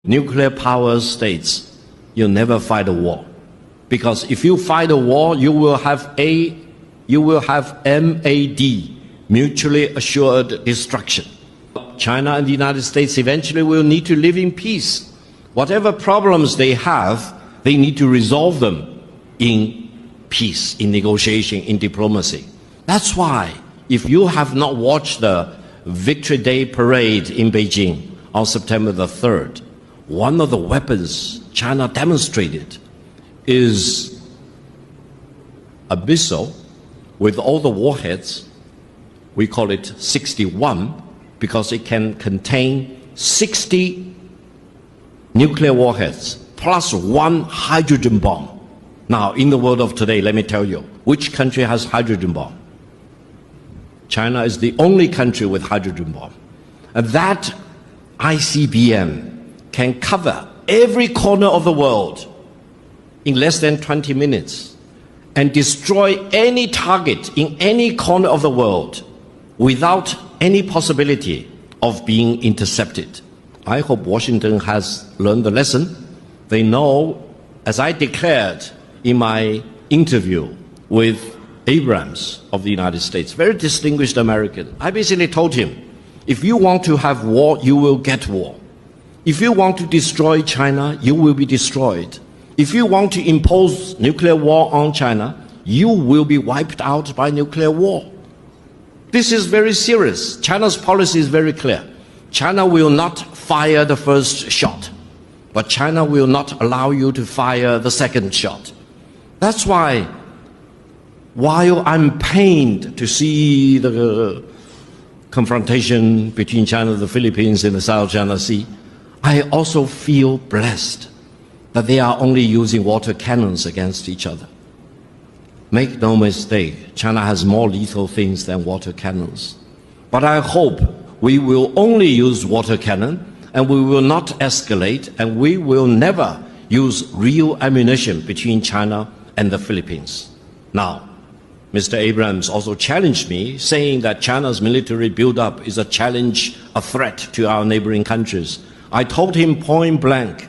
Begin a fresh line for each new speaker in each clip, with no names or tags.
nuclear power states, you'll never fight a war. Because if you fight a war, you will have MAD, mutually assured destruction. China and the United States eventually will need to live in peace. Whatever problems they have, they need to resolve them in peace, in negotiation, in diplomacy. That's why, if you have not watched the Victory Day parade in Beijing on September the 3rd, one of the weapons China demonstrated is a missile with all the warheads. We call it 61 because it can contain 60 nuclear warheads plus one hydrogen bomb. Now, in the world of today, let me tell you, which country has hydrogen bomb? China is the only country with hydrogen bomb. And that ICBM can cover every corner of the world in less than 20 minutes and destroy any target in any corner of the world without any possibility of being intercepted. I hope Washington has learned the lesson. They know, as I declared in my interview with Abrams of the United States, very distinguished American, I basically told him, if you want to have war, you will get war. If you want to destroy China, you will be destroyed. If you want to impose nuclear war on China, you will be wiped out by nuclear war. This is very serious. China's policy is very clear. China will not fire the first shot, but China will not allow you to fire the second shot. That's why, while I'm pained to see the confrontation between China and the Philippines in the South China Sea, I also feel blessed that they are only using water cannons against each other. Make no mistake, China has more lethal things than water cannons. But I hope we will only use water cannon and we will not escalate and we will never use real ammunition between China and the Philippines. Now, Mr. Abrams also challenged me, saying that China's military buildup is a challenge, a threat to our neighboring countries. I told him point blank,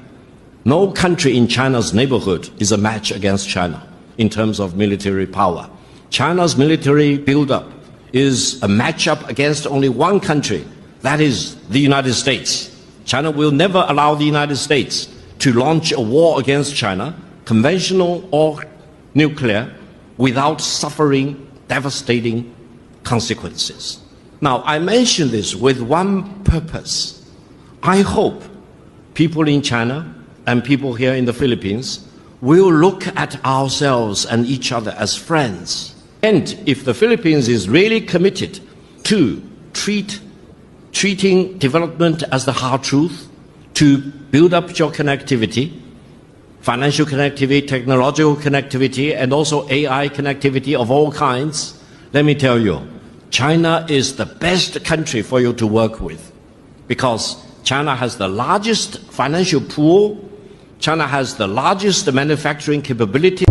no country in China's neighborhood is a match against China in terms of military power. China's military buildup is a matchup against only one country, that is the United States. China will never allow the United States to launch a war against China, conventional or nuclear, without suffering devastating consequences. Now, I mention this with one purpose. I hope people in China and people here in the Philippines will look at ourselves and each other as friends. And if the Philippines is really committed to treating development as the hard truth, to build up your connectivity, financial connectivity, technological connectivity, and also AI connectivity of all kinds, let me tell you, China is the best country for you to work with because China has the largest financial pool, China has the largest manufacturing capability.